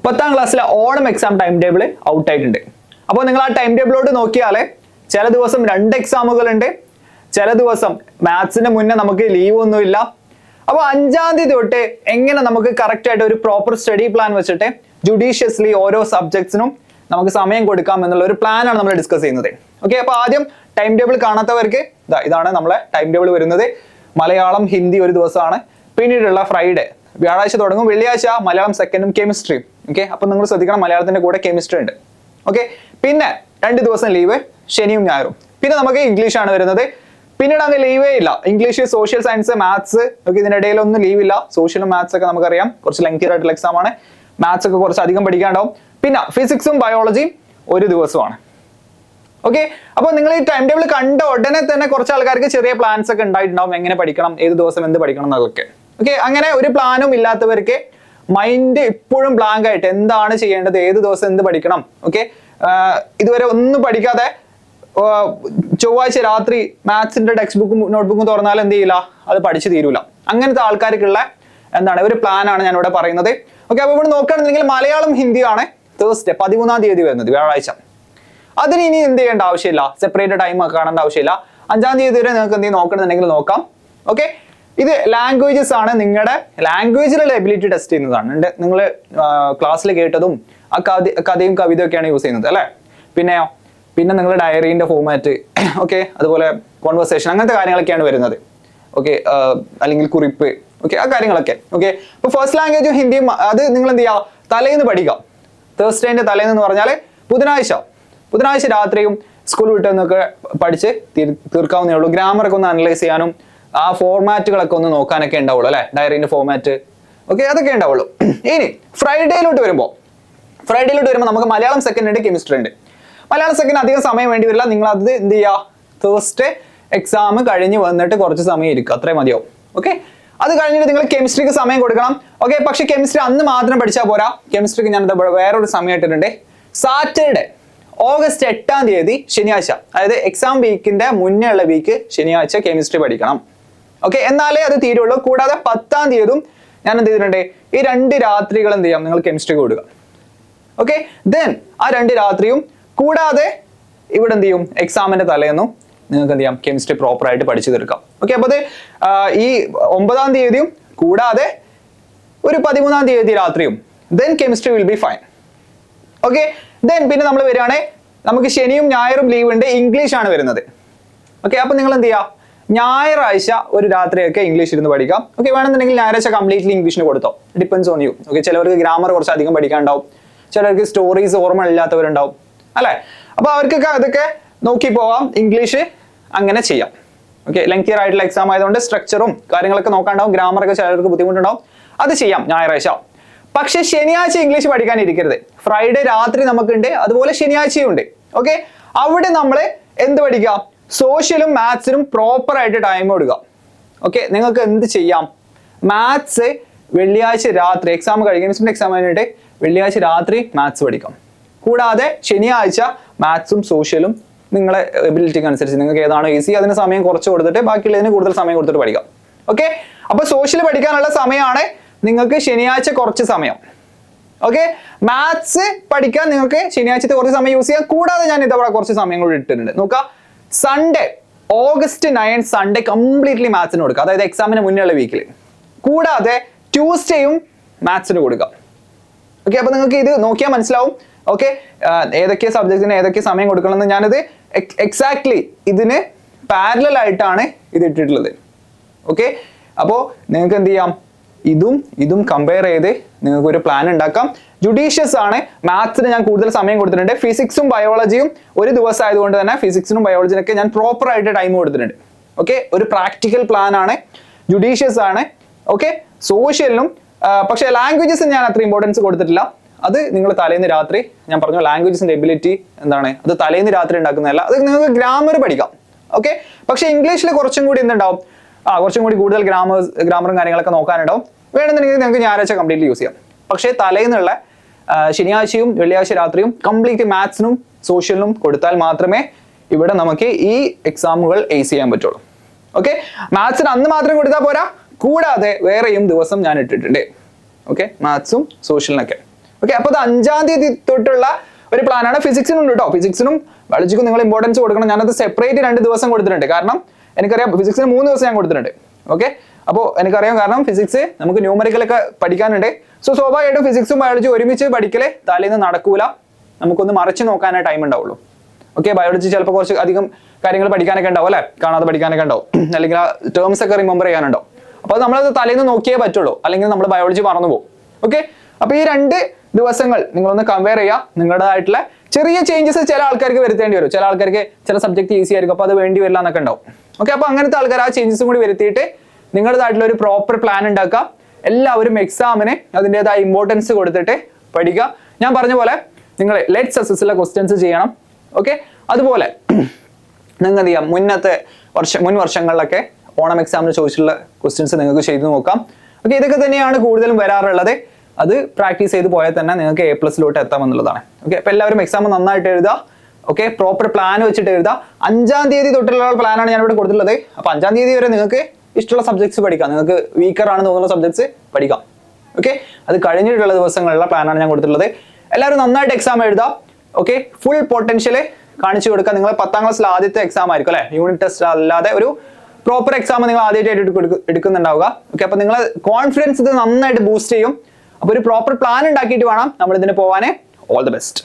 10ാം ക്ലാസ്സിലെ Onam exam time table out ആയിട്ടുണ്ട്. അപ്പോൾ നിങ്ങൾ ആ ടൈം ടേബിളോട് നോക്കിയാൽ ചില ദിവസം 2 എക്സാമുകൾ ഉണ്ട്, ചില ദിവസം മാത്സിന് മുന്നേ നമുക്ക് ലീവ് ഒന്നുമില്ല. അപ്പോൾ 5ാം തീയതി തൊട്ട് എങ്ങനെ നമുക്ക് കറക്റ്റ് ആയിട്ട് ഒരു പ്രോപ്പർ സ്റ്റഡി പ്ലാൻ വെച്ചിട്ട് ജുഡീഷ്യസ്ലി ഓരോ സബ്ജക്ട്സിനും നമുക്ക് സമയം കൊടുക്കാം എന്നുള്ള ഒരു പ്ലാനാണ് നമ്മൾ ഡിസ്കസ് ചെയ്യുന്നത്. ഓക്കെ, അപ്പോൾ ആദ്യം ടൈം ടേബിൾ കാണാത്തവർക്ക് ഇതാണ് നമ്മളെ ടൈം ടേബിൾ വരുന്നത്. മലയാളം ഹിന്ദി ഒരു ദിവസമാണ്, പിന്നീടുള്ള ഫ്രൈഡേ വ്യാഴാഴ്ച തുടങ്ങും, വെള്ളിയാഴ്ച മലയാളം സെക്കൻഡും കെമിസ്ട്രിയും. ഓക്കെ, അപ്പോൾ നിങ്ങൾ ശ്രദ്ധിക്കണം മലയാളത്തിന്റെ കൂടെ കെമിസ്ട്രി ഉണ്ട്. ഓക്കെ, പിന്നെ 2 ദിവസം ലീവ് ശനിയും ഞായറും. പിന്നെ നമുക്ക് ഇംഗ്ലീഷ് ആണ് വരുന്നത്. പിന്നീട് അങ്ങ് ലീവേ ഇല്ല, English, social science, maths. Okay, ഇതിനിടയിലൊന്നും ലീവില്ല. സോഷ്യലും മാത്സ് ഒക്കെ നമുക്കറിയാം കുറച്ച് ലെങ്തി ആയിട്ടുള്ള എക്സാം ആണ്. മാത്സ് ഒക്കെ കുറച്ച് അധികം പഠിക്കാണ്ടാവും. പിന്നെ ഫിസിക്സും ബയോളജിയും ഒരു ദിവസമാണ്. ഓക്കെ, അപ്പോൾ നിങ്ങൾ ഈ ടൈം ടേബിൾ കണ്ട ഉടനെ തന്നെ കുറച്ച് ആൾക്കാർക്ക് ചെറിയ പ്ലാൻസ് ഒക്കെ ഉണ്ടായിട്ടുണ്ടാവും, എങ്ങനെ പഠിക്കണം, ഏത് ദിവസം എന്ത് പഠിക്കണം എന്നൊക്കെ. ഓക്കെ, അങ്ങനെ ഒരു പ്ലാനും ഇല്ലാത്തവർക്ക് മൈൻഡ് ഇപ്പോഴും ബ്ലാങ്ക് ആയിട്ട് എന്താണ് ചെയ്യേണ്ടത്, ഏത് ദിവസം എന്ത് പഠിക്കണം, ഓക്കെ, ഇതുവരെ ഒന്നും പഠിക്കാതെ ചൊവ്വാഴ്ച രാത്രി മാത്സിന്റെ ടെക്സ്റ്റ് ബുക്കും നോട്ട്ബുക്കും തുറന്നാൽ എന്ത് ചെയ്യില്ല, അത് പഠിച്ചു തീരൂല. അങ്ങനത്തെ ആൾക്കാർക്കുള്ള ഒരു പ്ലാൻ ആണ് ഞാൻ ഇവിടെ പറയുന്നത്. ഓക്കെ, അപ്പോൾ ഇവിടെ നോക്കുകയാണെന്നുണ്ടെങ്കിൽ മലയാളം ഹിന്ദിയാണ് തേഴ്സ്ഡേ 13ാം തീയതി വരുന്നത്, വ്യാഴാഴ്ച. അതിന് ഇനി എന്ത് ചെയ്യേണ്ട ആവശ്യമില്ല, സെപ്പറേറ്റ് ടൈം ഒക്കെ കാണേണ്ട ആവശ്യമില്ല. 5ാം തീയതി വരെ നിങ്ങൾക്ക് എന്തെങ്കിലും നോക്കണമെന്നുണ്ടെങ്കിൽ നോക്കാം. ഓക്കെ, ഇത് ലാംഗ്വേജസ് ആണ്, നിങ്ങളുടെ ലാംഗ്വേജിലുള്ള എബിലിറ്റി ടെസ്റ്റ് ചെയ്യുന്നതാണ്. നിങ്ങൾ ക്ലാസ്സിൽ കേട്ടതും ആ കഥയും കവിതയൊക്കെയാണ് യൂസ് ചെയ്യുന്നത് അല്ലേ. പിന്നെ നിങ്ങളുടെ ഡയറീന്റെ ഫോമാറ്റ്, ഓക്കെ, അതുപോലെ കോൺവെർസേഷൻ, അങ്ങനത്തെ കാര്യങ്ങളൊക്കെയാണ് വരുന്നത്. ഓക്കെ, അല്ലെങ്കിൽ കുറിപ്പ്, ഓക്കെ, ആ കാര്യങ്ങളൊക്കെ. ഓക്കെ, അപ്പോൾ ഫസ്റ്റ് ലാംഗ്വേജും ഹിന്ദിയും അത് നിങ്ങൾ എന്ത് ചെയ്യുക, തലേന്ന് പഠിക്കാം. തേഴ്സ്ഡേന്റെ തലേന്ന് പറഞ്ഞാൽ ബുധനാഴ്ച രാത്രിയും സ്കൂൾ വിട്ടെന്നൊക്കെ പഠിച്ച് തീർക്കാവുന്നേ ഉള്ളൂ. ഗ്രാമറൊക്കെ ഒന്ന് അനലൈസ് ചെയ്യാനും ആ ഫോർമാറ്റുകളൊക്കെ ഒന്ന് നോക്കാനൊക്കെ ഉണ്ടാവുള്ളൂ അല്ലെ, ഡയറീന്റെ ഫോമാറ്റ്. ഓക്കെ, അതൊക്കെ ഉണ്ടാവുള്ളൂ. ഇനി ഫ്രൈഡേയിലോട്ട് വരുമ്പോൾ നമുക്ക് മലയാളം സെക്കൻഡ് ഉണ്ട്, കെമിസ്ട്രി ഉണ്ട്. മലയാളം സെക്കൻഡ് അധികം സമയം വേണ്ടി വരില്ല. നിങ്ങൾ അത് എന്ത് ചെയ്യുക, തേഴ്സ്ഡേ എക്സാം കഴിഞ്ഞ് വന്നിട്ട് കുറച്ച് സമയം ഇരിക്കുക, അത്രയും മതിയാവും. ഓക്കെ, അത് കഴിഞ്ഞിട്ട് നിങ്ങൾ കെമിസ്ട്രിക്ക് സമയം കൊടുക്കണം. ഓക്കെ, പക്ഷെ കെമിസ്ട്രി അന്ന് മാത്രം പഠിച്ചാൽ പോരാ. കെമിസ്ട്രിക്ക് ഞാൻ വേറൊരു സമയം ഇട്ടിട്ടുണ്ട്. സാറ്റർഡേ ഓഗസ്റ്റ് 8ാം തീയതി ശനിയാഴ്ച, അതായത് എക്സാം വീക്കിന്റെ മുന്നേ ഉള്ള വീക്ക് ശനിയാഴ്ച കെമിസ്ട്രി പഠിക്കണം. ഓക്കെ, എന്നാലേ അത് തീരുള്ളൂ. കൂടാതെ 10ാം തീയതിയും ഞാൻ എന്ത് ചെയ്തിട്ടുണ്ട്, ഈ 2 രാത്രികൾ എന്ത് ചെയ്യാം, നിങ്ങൾ കെമിസ്ട്രി കൊടുക്കുക. ഓക്കെ, ദെൻ ആ 2 രാത്രിയും കൂടാതെ ഇവിടെ എന്ത് ചെയ്യും, എക്സാമിന്റെ തലേന്നും നിങ്ങൾക്ക് എന്ത് ചെയ്യാം, കെമിസ്ട്രി പ്രോപ്പർ ആയിട്ട് പഠിച്ചു തീർക്കാം. ഓക്കെ, അപ്പോൾ അത് ഈ 9ാം തീയതിയും കൂടാതെ ഒരു 13ാം തീയതി രാത്രിയും, then chemistry will be fine. Okay, then പിന്നെ നമ്മൾ വരികയാണെങ്കിൽ നമുക്ക് ശനിയും ഞായറും ലീവ് ഉണ്ട്, ഇംഗ്ലീഷ് ആണ് വരുന്നത്. ഓക്കെ, അപ്പൊ നിങ്ങൾ എന്ത് ചെയ്യുക, ഞായറാഴ്ച ഒരു രാത്രിയൊക്കെ ഇംഗ്ലീഷ് ഇരുന്ന് പഠിക്കാം. ഓക്കെ, വേണമെന്നുണ്ടെങ്കിൽ ഞായറാഴ്ച കംപ്ലീറ്റ്ലി ഇംഗ്ലീഷിന് കൊടുത്തോ, ഡിപ്പെൻസ് ഓൺ യു. ഓക്കെ, ചിലവർക്ക് ഗ്രാമർ കുറച്ച് അധികം പഠിക്കാനുണ്ടാവും, ചിലർക്ക് സ്റ്റോറീസ് ഓർമ്മ ഇല്ലാത്തവരുണ്ടാവും അല്ലെ. അപ്പൊ അവർക്കൊക്കെ അതൊക്കെ നോക്കി പോവാം, ഇംഗ്ലീഷ് അങ്ങനെ ചെയ്യാം. ഓക്കെ, ലെങ്തിയർ ആയിട്ടുള്ള എക്സാം ആയതുകൊണ്ട് സ്ട്രക്ചറും കാര്യങ്ങളൊക്കെ നോക്കാണ്ടാവും, ഗ്രാമറൊക്കെ ചിലർക്ക് ബുദ്ധിമുട്ടുണ്ടാവും, അത് ചെയ്യാം ഞായറാഴ്ച. പക്ഷെ ശനിയാഴ്ച ഇംഗ്ലീഷ് പഠിക്കാൻ ഇരിക്കരുത്. ഫ്രൈഡേ രാത്രി നമുക്കുണ്ട്, അതുപോലെ ശനിയാഴ്ചയും ഉണ്ട്. ഓക്കെ, അവിടെ നമ്മൾ എന്ത് പഠിക്കാം, സോഷ്യലും മാത്സിനും പ്രോപ്പർ ആയിട്ട് ടൈം കൊടുക്കുക. ഓക്കെ, നിങ്ങൾക്ക് എന്ത് ചെയ്യാം, മാത്സ് വെള്ളിയാഴ്ച രാത്രി എക്സാം കഴിയുന്ന എക്സാം കഴിഞ്ഞിട്ട് വെള്ളിയാഴ്ച രാത്രി മാത്സ് പഠിക്കാം. കൂടാതെ ശനിയാഴ്ച മാത്സും സോഷ്യലും നിങ്ങളെ എബിലിറ്റിക്ക് അനുസരിച്ച് നിങ്ങൾക്ക് ഏതാണോ ഈസി അതിന് സമയം കുറച്ച് കൊടുത്തിട്ട് ബാക്കിയുള്ളതിന് കൂടുതൽ സമയം കൊടുത്തിട്ട് പഠിക്കാം. ഓക്കെ, അപ്പൊ സോഷ്യൽ പഠിക്കാനുള്ള സമയമാണ് നിങ്ങൾക്ക് ശനിയാഴ്ച കുറച്ച് സമയം. ഓക്കെ, മാത്സ് പഠിക്കാൻ നിങ്ങൾക്ക് ശനിയാഴ്ചത്തെ കുറച്ച് സമയം യൂസ് ചെയ്യാം. കൂടാതെ ഞാൻ ഇതവിടെ കുറച്ച് സമയം കൂടി ഇട്ടിട്ടുണ്ട്. നോക്കാം, സൺഡേ ഓഗസ്റ്റ് 9 സൺഡേ കംപ്ലീറ്റ്ലി മാത്സിന് കൊടുക്കുക, അതായത് എക്സാമിന് മുന്നേ ഉള്ള വീക്കിൽ. കൂടാതെ ട്യൂസ്ഡേയും മാത്സിന് കൊടുക്കുക. ഓക്കെ, അപ്പൊ നിങ്ങൾക്ക് ഇത് നോക്കിയാൽ മനസ്സിലാവും. ഓക്കെ, ഏതൊക്കെ സബ്ജക്റ്റിന് ഏതൊക്കെ സമയം കൊടുക്കണമെന്ന് ഞാനിത് എക്സാക്ട്ലി ഇതിന് പാരലൽ ആയിട്ടാണ് ഇത് ഇട്ടിട്ടുള്ളത്. ഓക്കെ, അപ്പോൾ നിങ്ങൾക്ക് എന്ത് ചെയ്യാം, ഇതും കമ്പയർ ചെയ്ത് നിങ്ങൾക്ക് ഒരു പ്ലാൻ ഉണ്ടാക്കാം. ജുഡീഷ്യസ് ആണ്. മാത്സിന് ഞാൻ കൂടുതൽ സമയം കൊടുത്തിട്ടുണ്ട്. ഫിസിക്സും ബയോളജിയും ഒരു ദിവസം ആയതുകൊണ്ട് തന്നെ ഫിസിക്സിനും ബയോളജിനൊക്കെ ഞാൻ പ്രോപ്പർ ആയിട്ട് ടൈം കൊടുത്തിട്ടുണ്ട്. ഓക്കെ, ഒരു പ്രാക്ടിക്കൽ പ്ലാൻ ആണ്, ജുഡീഷ്യസ് ആണ്. ഓക്കെ, സോഷ്യലിനും പക്ഷേ ലാംഗ്വേജസിന് ഞാൻ അത്ര ഇമ്പോർട്ടൻസ് കൊടുത്തിട്ടില്ല. അത് നിങ്ങൾ തലേന്ന് രാത്രി, ഞാൻ പറഞ്ഞു ലാംഗ്വേജസിന്റെ എബിലിറ്റി എന്താണ്, അത് തലേന്ന് രാത്രി ഉണ്ടാക്കുന്നതല്ല, അത് നിങ്ങൾക്ക് ഗ്രാമർ പഠിക്കാം. ഓക്കെ, പക്ഷേ ഇംഗ്ലീഷിൽ കുറച്ചും കൂടി എന്തുണ്ടാവും, കുറച്ചും കൂടി കൂടുതൽ ഗ്രാമറും കാര്യങ്ങളൊക്കെ നോക്കാനുണ്ടാവും. വേണമെന്നുണ്ടെങ്കിൽ നിങ്ങൾക്ക് ഞായറാഴ്ച കംപ്ലീറ്റ്ലി യൂസ് ചെയ്യാം. പക്ഷേ തലേന്നുള്ള ശനിയാഴ്ചയും വെള്ളിയാഴ്ച രാത്രിയും കംപ്ലീറ്റ് മാത്സിനും സോഷ്യലിനും കൊടുത്താൽ മാത്രമേ ഇവിടെ നമുക്ക് ഈ എക്സാമുകൾ ഏസ് ചെയ്യാൻ പറ്റുള്ളൂ. ഓക്കെ, മാത്സിന് അന്ന് മാത്രം കൊടുത്താൽ പോരാ, കൂടാതെ വേറെയും ദിവസം ഞാൻ ഇട്ടിട്ടുണ്ട്. ഓക്കെ, മാത്സും സോഷ്യലിനൊക്കെ. ഓക്കെ, അപ്പോൾ അത് 5-ാം തീയതി തൊട്ടുള്ള ഒരു പ്ലാനാണ്. ഫിസിക്സിനും ഉണ്ട് കേട്ടോ, ഫിസിക്സിനും ബയോളജിക്കും നിങ്ങൾ ഇമ്പോർട്ടൻസ് കൊടുക്കണം. ഞാനത് സെപ്പറേറ്റ് 2 ദിവസം കൊടുത്തിട്ടുണ്ട്, കാരണം എനിക്കറിയാം ഫിസിക്സിന് 3 ദിവസം ഞാൻ കൊടുത്തിട്ടുണ്ട്. ഓക്കെ, അപ്പോൾ എനിക്കറിയാം, കാരണം ഫിസിക്സ് നമുക്ക് ന്യൂമറിക്കലൊക്കെ പഠിക്കാനുണ്ട്. സോ സ്വാഭാവികമായിട്ടും ഫിസിക്സും ബയോളജി ഒരുമിച്ച് പഠിക്കല് തലേന്ന് നടക്കൂല, നമുക്കൊന്ന് മറിച്ച് നോക്കാനേ ടൈം ഉണ്ടാവുള്ളൂ. ഓക്കെ, ബയോളജി ചിലപ്പോൾ കുറച്ച് അധികം കാര്യങ്ങൾ പഠിക്കാനൊക്കെ ഉണ്ടാവും അല്ലേ, കാണാതെ പഠിക്കാനൊക്കെ ഉണ്ടാവും, അല്ലെങ്കിൽ ആ ടേംസ് ഒക്കെ റിമെമ്പർ ചെയ്യാനുണ്ടാവും. അപ്പോൾ നമ്മളത് തലേന്ന് നോക്കിയേ പറ്റുള്ളൂ, അല്ലെങ്കിൽ നമ്മൾ ബയോളജി മറന്നു പോകും. ഓക്കെ, അപ്പോൾ ഈ 2 ദിവസങ്ങൾ നിങ്ങളൊന്ന് കമ്പയർ ചെയ്യുക. നിങ്ങളുടേതായിട്ടുള്ള ചെറിയ ചേഞ്ചസ് ചില ആൾക്കാർക്ക് വരുത്തേണ്ടി വരും, ചില ആൾക്കാർക്ക് ചില സബ്ജക്ട് ഈസി ആയിരിക്കും, അപ്പോൾ അത് വേണ്ടി വരില്ല എന്നൊക്കെ ഉണ്ടാവും. ഓക്കെ, അപ്പോൾ അങ്ങനത്തെ ആൾക്കാർ ആ ചേഞ്ചസും കൂടി വരുത്തിയിട്ട് നിങ്ങളുടേതായിട്ടുള്ള ഒരു പ്രോപ്പർ പ്ലാൻ ഉണ്ടാക്കുക. എല്ലാവരും എക്സാമിന് അതിൻ്റെതായ ഇമ്പോർട്ടൻസ് കൊടുത്തിട്ട് പഠിക്കുക. ഞാൻ പറഞ്ഞ പോലെ നിങ്ങൾ ലെറ്റ് സക്സസിലെ ക്വസ്റ്റ്യൻസ് ചെയ്യണം. ഓക്കെ, അതുപോലെ നിങ്ങൾ എന്ത് ചെയ്യാം, മുൻ വർഷങ്ങളിലൊക്കെ ഓണം എക്സാമിന് ചോദിച്ചിട്ടുള്ള ക്വസ്റ്റ്യൻസ് നിങ്ങൾക്ക് ചെയ്തു നോക്കാം. ഓക്കെ, ഇതൊക്കെ തന്നെയാണ് കൂടുതലും വരാറുള്ളത്. അത് പ്രാക്ടീസ് ചെയ്ത് പോയാൽ തന്നെ നിങ്ങൾക്ക് A+ലോട്ട് എത്താമെന്നുള്ളതാണ്. ഓക്കെ, അപ്പോൾ എല്ലാവരും എക്സാം നന്നായിട്ട് എഴുതുക. ഓക്കെ, പ്രോപ്പർ പ്ലാൻ വെച്ചിട്ട് എഴുതുക. 5-ാം തീയതി തൊട്ടുള്ള പ്ലാനാണ് ഞാൻ ഇവിടെ കൊടുത്തിട്ടുള്ളത്. അപ്പോൾ 5-ാം തീയതി വരെ നിങ്ങൾക്ക് ഇഷ്ടമുള്ള സബ്ജക്ട്സ് പഠിക്കാം, നിങ്ങൾക്ക് വീക്കർ ആണെന്ന് തോന്നുന്ന സബ്ജക്ട്സ് പഠിക്കാം. ഓക്കെ, അത് കഴിഞ്ഞിട്ടുള്ള ദിവസങ്ങളിലുള്ള പ്ലാനാണ് ഞാൻ കൊടുത്തിട്ടുള്ളത്. എല്ലാവരും നന്നായിട്ട് എക്സാം എഴുതാം. ഓക്കെ, ഫുൾ പൊട്ടൻഷ്യൽ കാണിച്ചു കൊടുക്കുക. നിങ്ങൾ 10ാം ക്ലാസ്സിൽ ആദ്യത്തെ എക്സാം ആയിരിക്കും അല്ലെ, യൂണിറ്റ് ടെസ്റ്റ് അല്ലാതെ ഒരു പ്രോപ്പർ എക്സാം നിങ്ങൾ ആദ്യമായിട്ട് എടുക്കുന്നുണ്ടാവുക. ഓക്കെ, അപ്പോൾ നിങ്ങൾ കോൺഫിഡൻസ് ഇത് നന്നായിട്ട് ബൂസ്റ്റ് ചെയ്യും. അപ്പോൾ ഒരു പ്രോപ്പർ പ്ലാൻ ഉണ്ടാക്കിയിട്ട് വേണം നമ്മൾ ഇതിന് പോകാൻ. All the best.